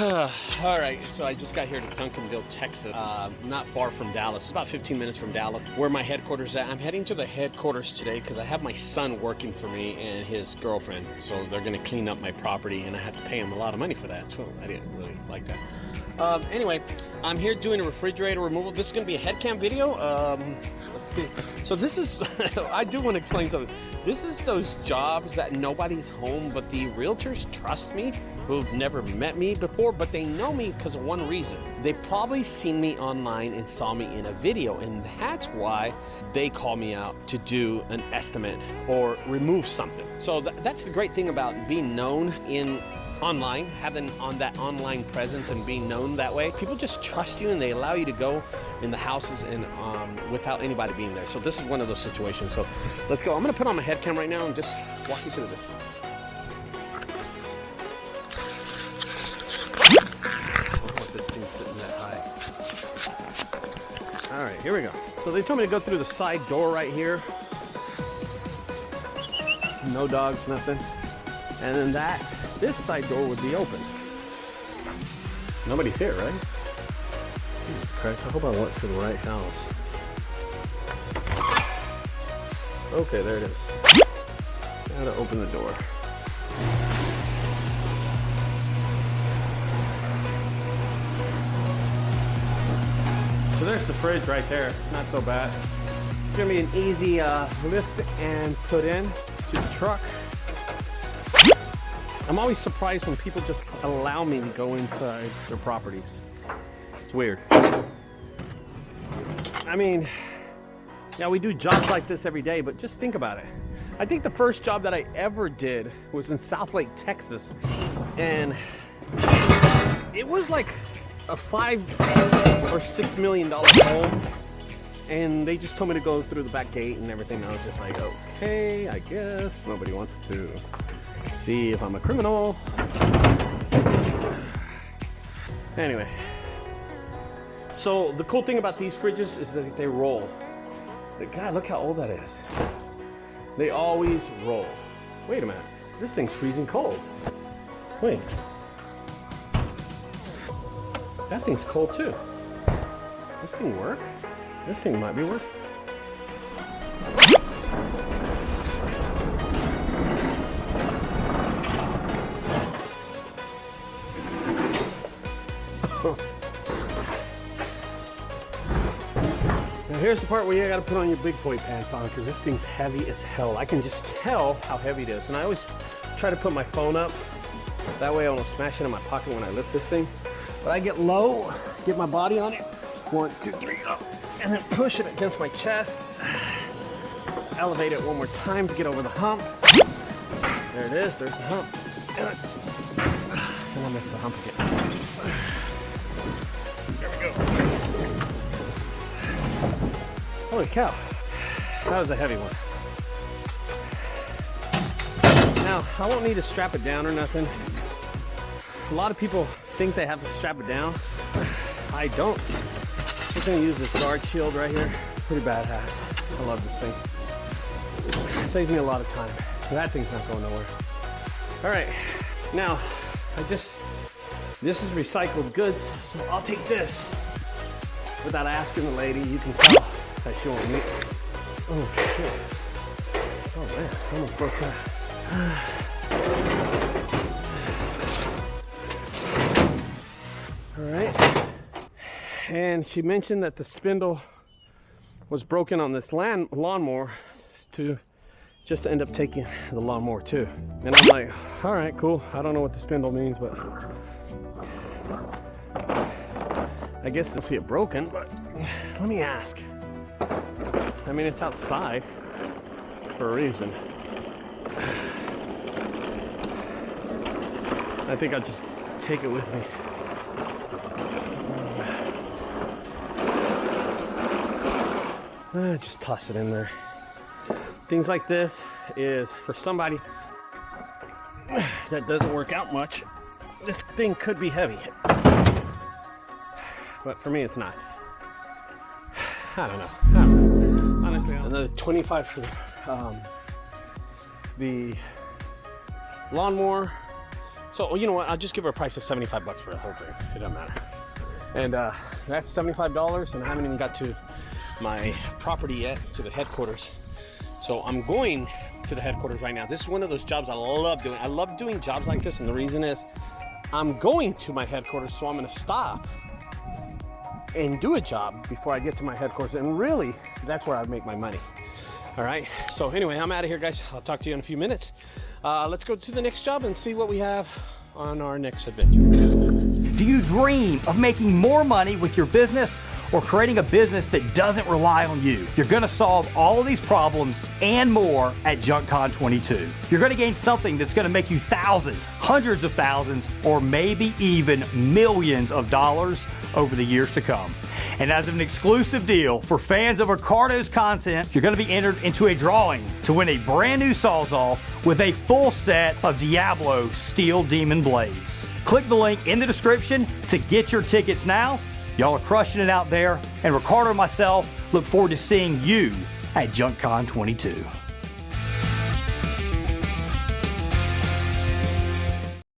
All right, so I just got here to Duncanville, Texas, not far from Dallas. It's about 15 minutes from Dallas, where my headquarters at. I'm heading to the headquarters today because I have my son working for me and his girlfriend. So they're gonna clean up my property and I have to pay him a lot of money for that. So I didn't really like that. Anyway, I'm here doing a refrigerator removal. This is gonna be a head cam video. Let's see. So this is, I do want to explain something. This is those jobs that nobody's home, but the realtors trust me, who've never met me before, but they know me because of one reason. They probably seen me online and saw me in a video, and that's why they call me out to do an estimate or remove something. So that's the great thing about being known online, having that online presence and being known that way. People just trust you and they allow you to go in the houses and without anybody being there. So this is one of those situations. So let's go. I'm gonna put on my head cam right now and just walk you through this. I don't want this thing sitting that high. All right, here we go. So they told me to go through the side door right here. No dogs, nothing. And then this side door would be open. Nobody's here, right? Jesus Christ, I hope I went to the right house. Okay, there it is. Gotta open the door. So there's the fridge right there, not so bad. It's gonna be an easy lift and put in to the truck. I'm always surprised when people just allow me to go inside their properties. It's weird. I mean, yeah, we do jobs like this every day, but just think about it. I think the first job that I ever did was in Southlake, Texas, and it was like a $5 or $6 million home, and they just told me to go through the back gate and everything. I was just like, okay, I guess nobody wants to see if I'm a criminal. Anyway, so the cool thing about these fridges is that they roll. God, look how old that is. They always roll. Wait a minute, this thing's freezing cold. Wait, that thing's cold too. This thing work? This thing might be working. Now here's the part where you gotta put on your big boy pants on, because this thing's heavy as hell. I can just tell how heavy it is. And I always try to put my phone up. That way I won't smash it in my pocket when I lift this thing. But I get low, get my body on it. 1, 2, 3, up. And then push it against my chest. Elevate it one more time to get over the hump. There it is, there's the hump. And I missed the hump again. There we go. Holy cow, that was a heavy one. Now, I won't need to strap it down or nothing. A lot of people think they have to strap it down. I don't. I'm just gonna use this guard shield right here. Pretty badass. I love this thing. It saves me a lot of time. That thing's not going nowhere. All right, now, this is recycled goods, so I'll take this. Without asking the lady, you can tell that she won't need. Oh shit. Oh man, I almost broke that. All right. And she mentioned that the spindle was broken on this lawnmower to just end up taking the lawnmower too. And I'm like, all right, cool. I don't know what the spindle means, but I guess they'll see it broken, but let me ask. I mean, it's outside for a reason. I think I'll just take it with me. Just toss it in there. Things like this is for somebody that doesn't work out much. This thing could be heavy, but for me it's not. I don't know. Honestly, another 25 for the lawnmower, So, you know what? I'll just give her a price of 75 bucks for the whole thing. It doesn't matter. And that's $75, and I haven't even got to my property yet, to the headquarters. So I'm going to the headquarters right now. This is one of those jobs I love doing. I love doing jobs like this, and the reason is I'm going to my headquarters, so I'm gonna stop and do a job before I get to my headquarters, and really, that's where I make my money. All right, so anyway, I'm out of here, guys. I'll talk to you in a few minutes. Let's go to the next job and see what we have on our next adventure. Do you dream of making more money with your business or creating a business that doesn't rely on you? You're gonna solve all of these problems and more at JunkCon 22. You're gonna gain something that's gonna make you thousands, hundreds of thousands, or maybe even millions of dollars over the years to come. And as an exclusive deal for fans of Ricardo's content, you're gonna be entered into a drawing to win a brand new Sawzall with a full set of Diablo Steel Demon Blades. Click the link in the description to get your tickets now. Y'all are crushing it out there, and Ricardo and myself look forward to seeing you at JunkCon 22.